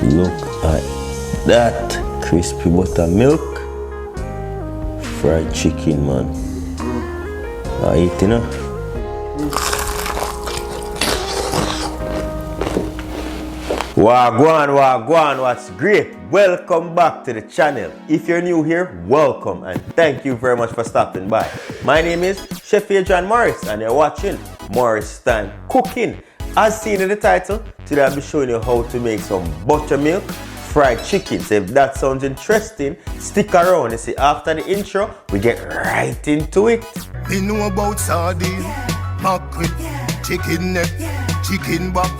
Look at that crispy buttermilk fried chicken, man. I eat, you know. Wagwan, what's great? Welcome back to the channel. If you're new here, welcome and thank you very much for stopping by. My name is Chef Adrian Morris and you're watching Morris Time Cooking. As seen in the title, today I'll be showing you how to make some buttermilk fried chicken. So if that sounds interesting, stick around. You see, after the intro, we get right into it. We know about sardine, mackerel, chicken neck, chicken back.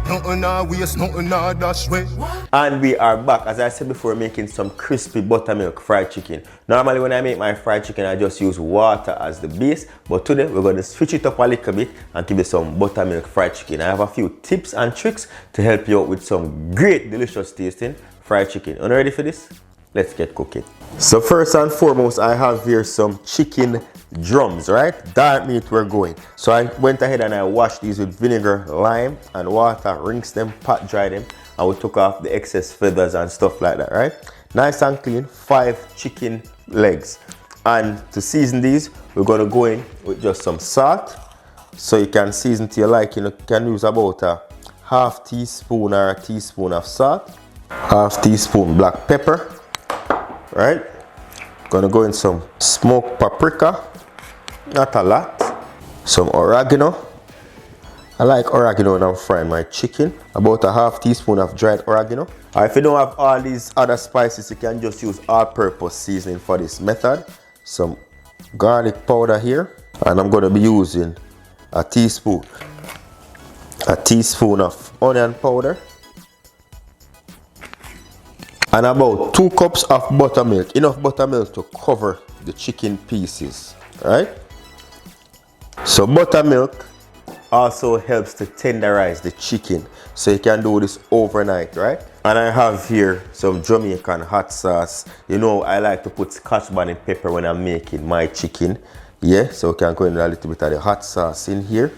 Nothing I waste, nothing I dash way. And we are back, as I said before, making some crispy buttermilk fried chicken. Normally when I make my fried chicken, I just use water as the base. But today we're going to switch it up a little bit and give you some buttermilk fried chicken. I have a few tips and tricks to help you out with some great, delicious tasting fried chicken. Are you ready for this? Let's get cooking. So first and foremost, I have here some chicken drums, right? Dark meat we're going. So I went ahead and I washed these with vinegar, lime and water, rinsed them, pat dry them, and we took off the excess feathers and stuff like that, right? Nice and clean, 5 chicken legs. And to season these, we're gonna go in with just some salt. So you can season to your liking. You can use about a half teaspoon or a teaspoon of salt, half teaspoon black pepper, right? Gonna go in some smoked paprika, not a lot, some oregano. I like oregano when I'm frying my chicken. About a half teaspoon of dried oregano. Or if you don't have all these other spices, you can just use all-purpose seasoning for this method. Some garlic powder here, and I'm gonna be using a teaspoon of onion powder, and about 2 cups of buttermilk, enough buttermilk to cover the chicken pieces, right? So buttermilk also helps to tenderize the chicken, so you can do this overnight, right? And I have here some Jamaican hot sauce. You know, I like to put scotch bonnet pepper when I'm making my chicken. Yeah, so we can go in a little bit of the hot sauce in here.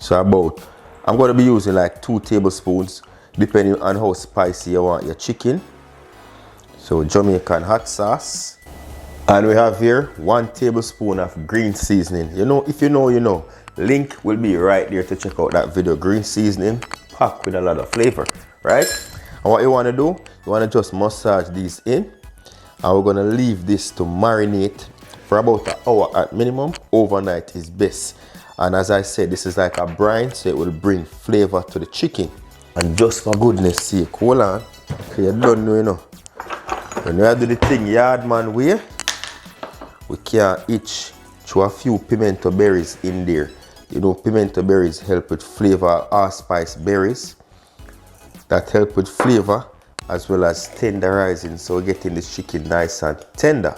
So I'm going to be using like 2 tablespoons depending on how spicy you want your chicken. So Jamaican hot sauce. And we have here 1 tablespoon of green seasoning. You know, if you know, you know. Link will be right there to check out that video. Green seasoning packed with a lot of flavor, right? And what you want to do, you want to just massage these in. And we're going to leave this to marinate for about an hour at minimum. Overnight is best. And as I said, this is like a brine, so it will bring flavor to the chicken. And just for goodness sake, hold on, because you don't know, you know. When you do the thing yard man way, we can each throw a few pimento berries in there. You know, pimento berries help with flavor, allspice berries that help with flavor as well as tenderizing, so we're getting this chicken nice and tender.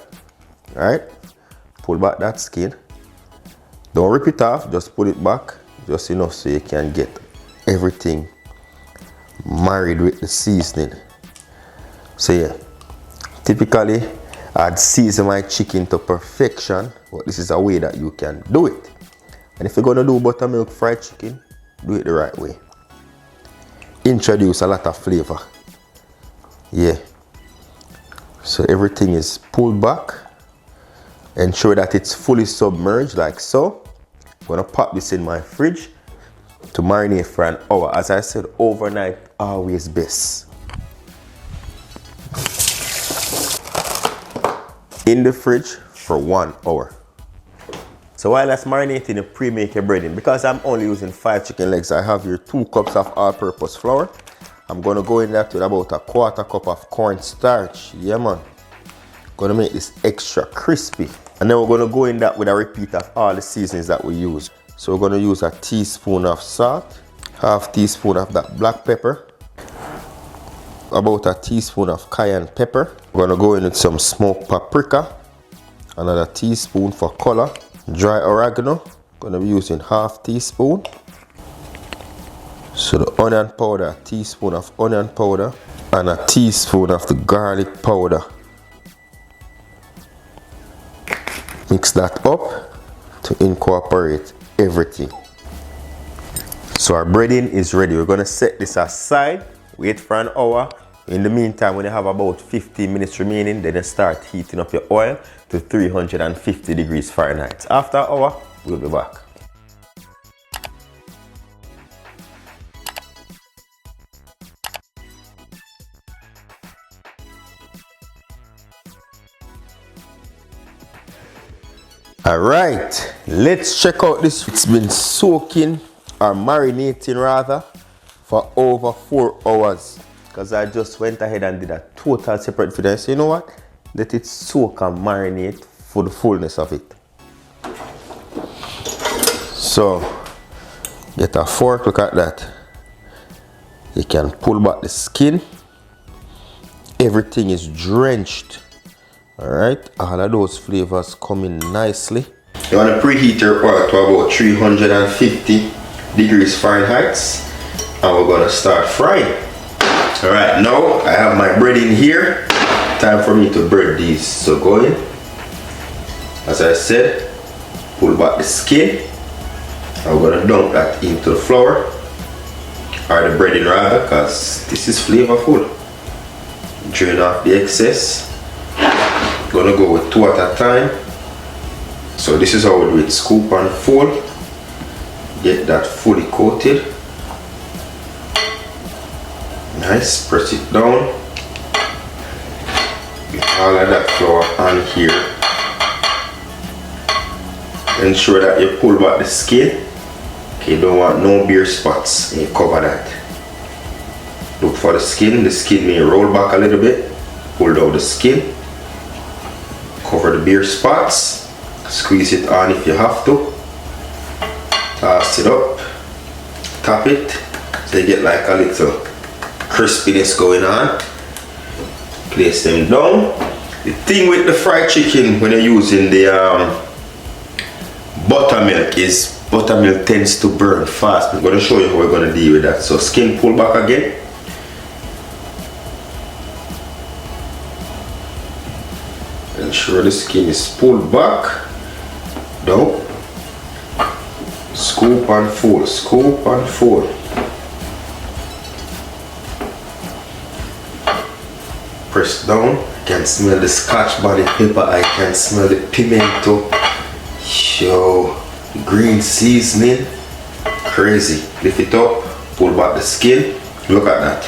Alright, pull back that skin. Don't rip it off, just put it back just enough so you can get everything married with the seasoning. So yeah, typically I'd season my chicken to perfection, but this is a way that you can do it. And if you're gonna do buttermilk fried chicken, do it the right way. Introduce a lot of flavor. Yeah. So everything is pulled back. Ensure that it's fully submerged like so. I'm gonna pop this in my fridge to marinate for an hour. As I said, overnight always best. In the fridge for 1 hour. So while that's marinating, you pre-make your breading. Because I'm only using 5 chicken legs, I have here 2 cups of all-purpose flour. I'm gonna go in that with about a 1/4 cup of cornstarch. Yeah man. Gonna make this extra crispy. And then we're gonna go in that with a repeat of all the seasonings that we use. So we're gonna use a teaspoon of salt, half teaspoon of that black pepper, about a teaspoon of cayenne pepper. We're gonna go in with some smoked paprika, another teaspoon for color, dry oregano, gonna be using half teaspoon. So the onion powder, a teaspoon of onion powder, and a teaspoon of the garlic powder. Mix that up to incorporate everything. So our breading is ready. We're gonna set this aside wait for an hour. In the meantime, when you have about 15 minutes remaining, then you start heating up your oil to 350 degrees Fahrenheit. After an hour, we'll be back. Alright, let's check out this. It's been soaking or marinating rather for over 4 hours. Because I just went ahead and did a total separate video. So you know what? Let it soak and marinate for the fullness of it. So get a fork, look at that. You can pull back the skin. Everything is drenched. Alright, all of those flavors come in nicely. You want to preheat your oil to about 350 degrees Fahrenheit. And we're going to start frying. Alright, now I have my bread in here. Time for me to bread these. So go in. As I said, pull back the skin. I'm going to dunk that into the flour. Or the breading rather, because this is flavorful. Drain off the excess. Gonna go with 2 at a time. So this is how we do it. Scoop and fold. Get that fully coated. Nice. Press it down. Get all of that flour on here. Ensure that you pull back the skin. Okay, you don't want no bare spots. And you cover that. Look for the skin. The skin may roll back a little bit. Pull down the skin. Cover the bare spots. Squeeze it on if you have to. Toss it up. Tap it. So you get like a little crispiness going on. Place them down. The thing with the fried chicken when you're using the buttermilk is buttermilk tends to burn fast. I'm going to show you how we're going to deal with that. So skin pull back again. Ensure the skin is pulled back. Down. Scoop and fold. Scoop and fold. Press down. I can smell the scotch bonnet pepper. I can smell the pimento. Yo, green seasoning. Crazy. Lift it up. Pull back the skin. Look at that.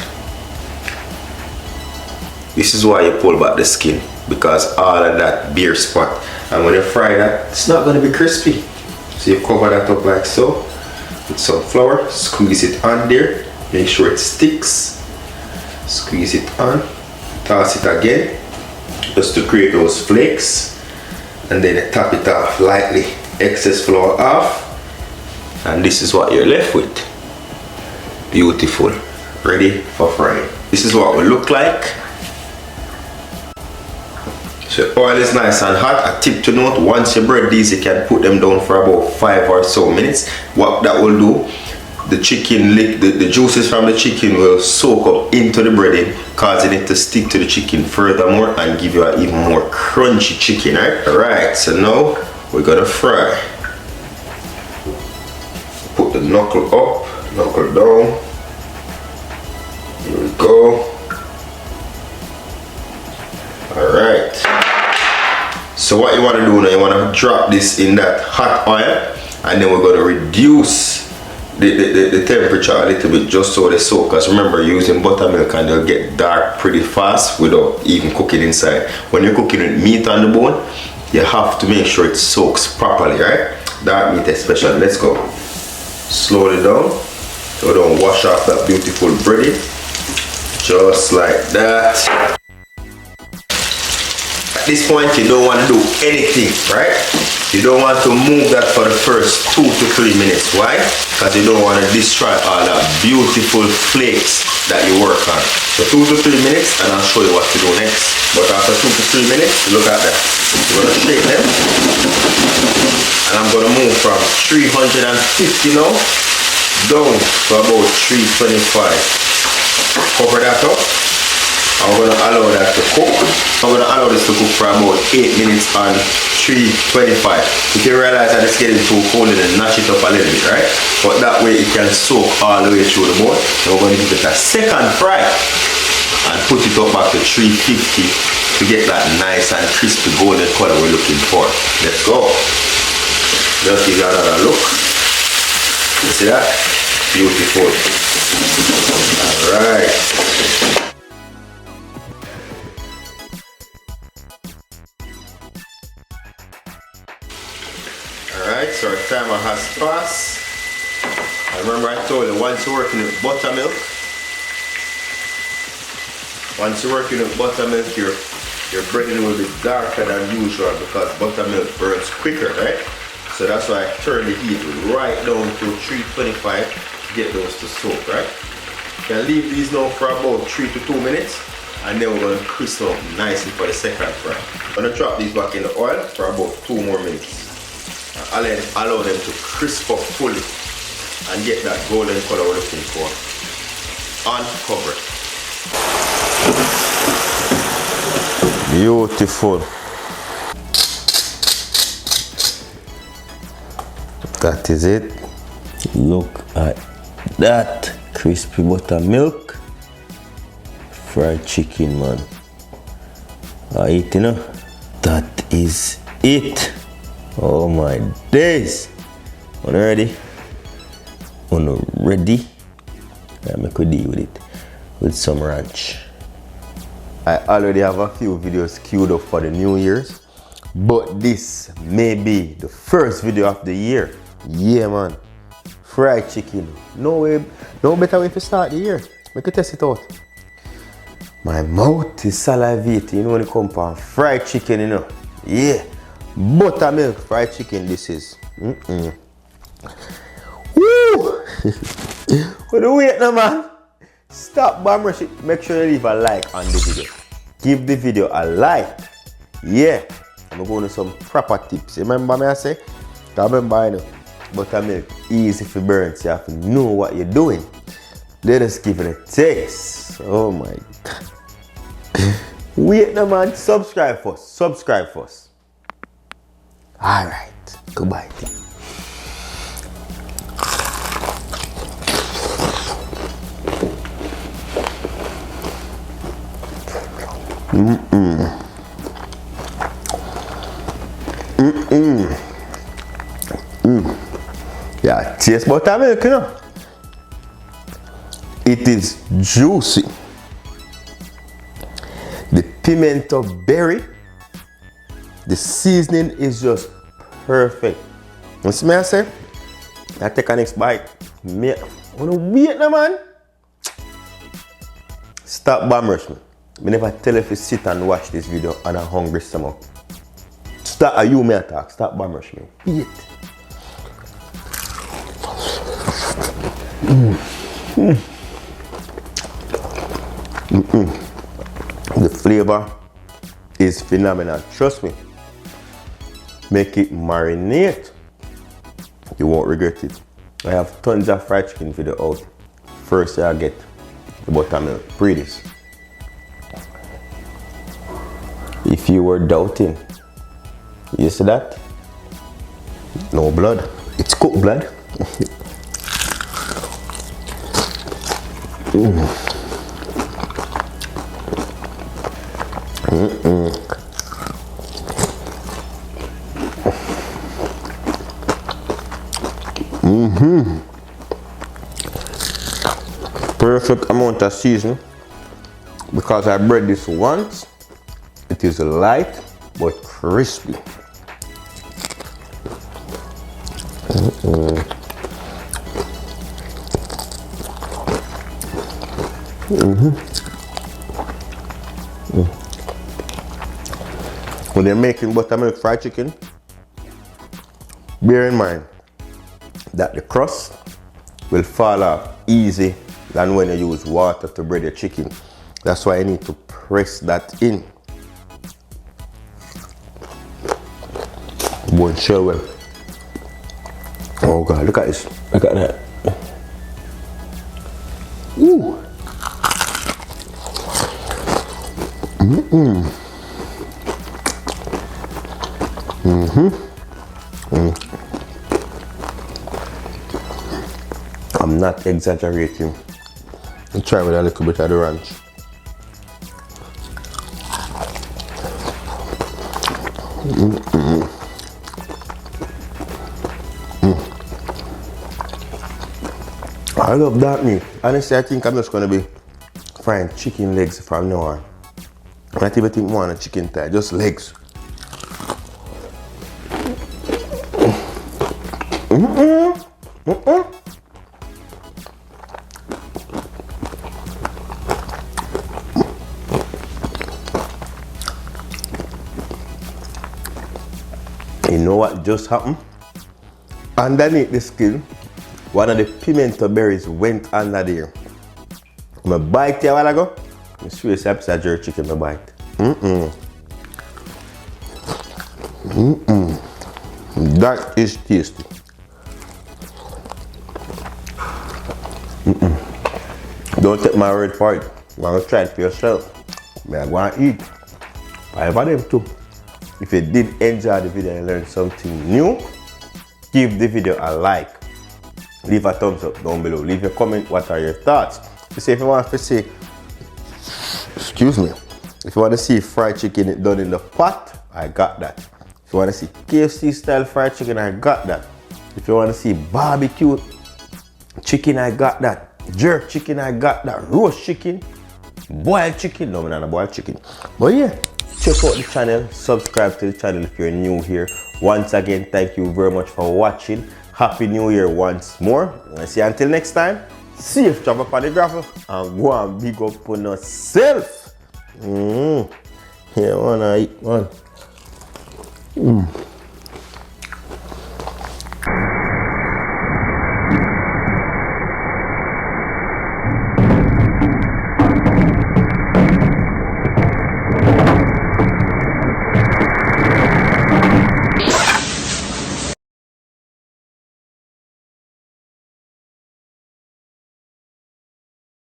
This is why you pull back the skin. Because all of that bare spot. And when you fry that, it's not going to be crispy. So you cover that up like so. With some flour. Squeeze it on there. Make sure it sticks. Squeeze it on. Toss it again. Just to create those flakes. And then tap it off lightly. Excess flour off. And this is what you're left with. Beautiful. Ready for frying. This is what it will look like. So oil is nice and hot. A tip to note, once you bread these, you can put them down for about 5 or so minutes. What that will do, the chicken, the juices from the chicken will soak up into the breading, causing it to stick to the chicken furthermore and give you an even more crunchy chicken, right? Alright, so now we're gonna fry. Put the knuckle up, knuckle down. Here we go. Alright. So what you want to do now, you want to drop this in that hot oil, and then we're going to reduce the temperature a little bit just so they soak. Because remember, using buttermilk and they'll get dark pretty fast without even cooking inside. When you're cooking with meat on the bone, you have to make sure it soaks properly, right? Dark meat especially. Let's go. Slowly down. So don't wash off that beautiful breading. Just like that. At this point, you don't want to do anything, right? You don't want to move that for the first 2 to 3 minutes. Why? Because you don't want to destroy all that beautiful flakes that you work on. So 2 to 3 minutes, and I'll show you what to do next. But after 2 to 3 minutes, look at that. You're going to shake them. And I'm going to move from 350 now down to about 325. Cover that up. I'm gonna allow that to cook. I'm gonna allow this to cook for about 8 minutes on 325. If you realize that it's getting too cold, then notch it up a little bit, right? But that way it can soak all the way through the bowl. Then we're gonna give it a second fry and put it up back to 350 to get that nice and crispy golden color we're looking for. Let's go. Just give it another look. You see that? Beautiful. Alright. Alright, so our timer has passed. And remember I told you, once you're working with buttermilk, your breading will be darker than usual because buttermilk burns quicker, right? So that's why I turn the heat right down to 325 to get those to soak, right? You can leave these now for about 3 to 2 minutes and then we're going to crisp up nicely for the second fry. I'm going to drop these back in the oil for about 2 more minutes. And allow them to crisp up fully and get that golden color we're looking for. Uncover. Beautiful. That is it. Look at that crispy buttermilk fried chicken, man. I eat, you know. That is it. Oh my days. One ready? One ready? I make a deal with it with some ranch. I already have a few videos queued up for the New Year's, but this may be the first video of the year. Yeah, man. Fried chicken. No way, no better way to start the year. Make you test it out. My mouth is salivating, you know, when it comes to fried chicken, you know. Yeah. Buttermilk fried chicken, this is. Woo! What do you wait now, man? Stop bomb rush it. Make sure you leave a like on the video. Give the video a like. Yeah. I'm going to some proper tips. Remember me I say? Remember, you know, buttermilk easy for burn, so you have to know what you're doing. Let us give it a taste. Oh my God. Wait now, man. Subscribe first. Subscribe first. Alright. Goodbye. Yeah, taste buttermilk, you know. It is juicy. The pimento berry, the seasoning is just perfect. You see me I say? I take a next bite. Me, wanna wait now, man. Stop bomb rush me. I never tell you if you sit and watch this video on a hungry stomach. Stop, you may attack. Stop bomb rush me. Eat. The flavor is phenomenal. Trust me. Make it marinate. You won't regret it. I have tons of fried chicken video out. First I get the buttermilk. Pre this. If you were doubting, you see that? No blood. It's cooked blood. Perfect amount of seasoning because I bread this once. It is light but crispy. When you're making buttermilk fried chicken, bear in mind that the crust will fall off easy than when you use water to bread your chicken. That's why you need to press that in. One shell well. Oh God, look at this. Look at that. Ooh. I'm not exaggerating. I'll try with a little bit of the ranch. I love that meat. Honestly, I think I'm just gonna be frying chicken legs from now on. I don't even think more on a chicken thigh, just legs. You know what just happened? Underneath the skin, one of the pimento berries went under there. I bite here a while ago. I'm serious, I'm a jerk chicken I bite. That is tasty. Don't take my word for it. You want to try it for yourself. I want to eat. I have them too. If you did enjoy the video and learn something new, give the video a like. Leave a thumbs up down below. Leave a comment. What are your thoughts? If you want to see, excuse me, if you want to see fried chicken done in the pot, I got that. If you want to see KFC style fried chicken, I got that. If you want to see barbecue chicken, I got that. Jerk chicken, I got that. Roast chicken, boiled chicken. No, not a boiled chicken. But yeah, check out the channel. Subscribe to the channel if you're new here. Once again, thank you very much for watching. Happy New Year once more. And see you until next time. Safe travel for the gravel and go and big up on yourself. Yeah, wanna eat one.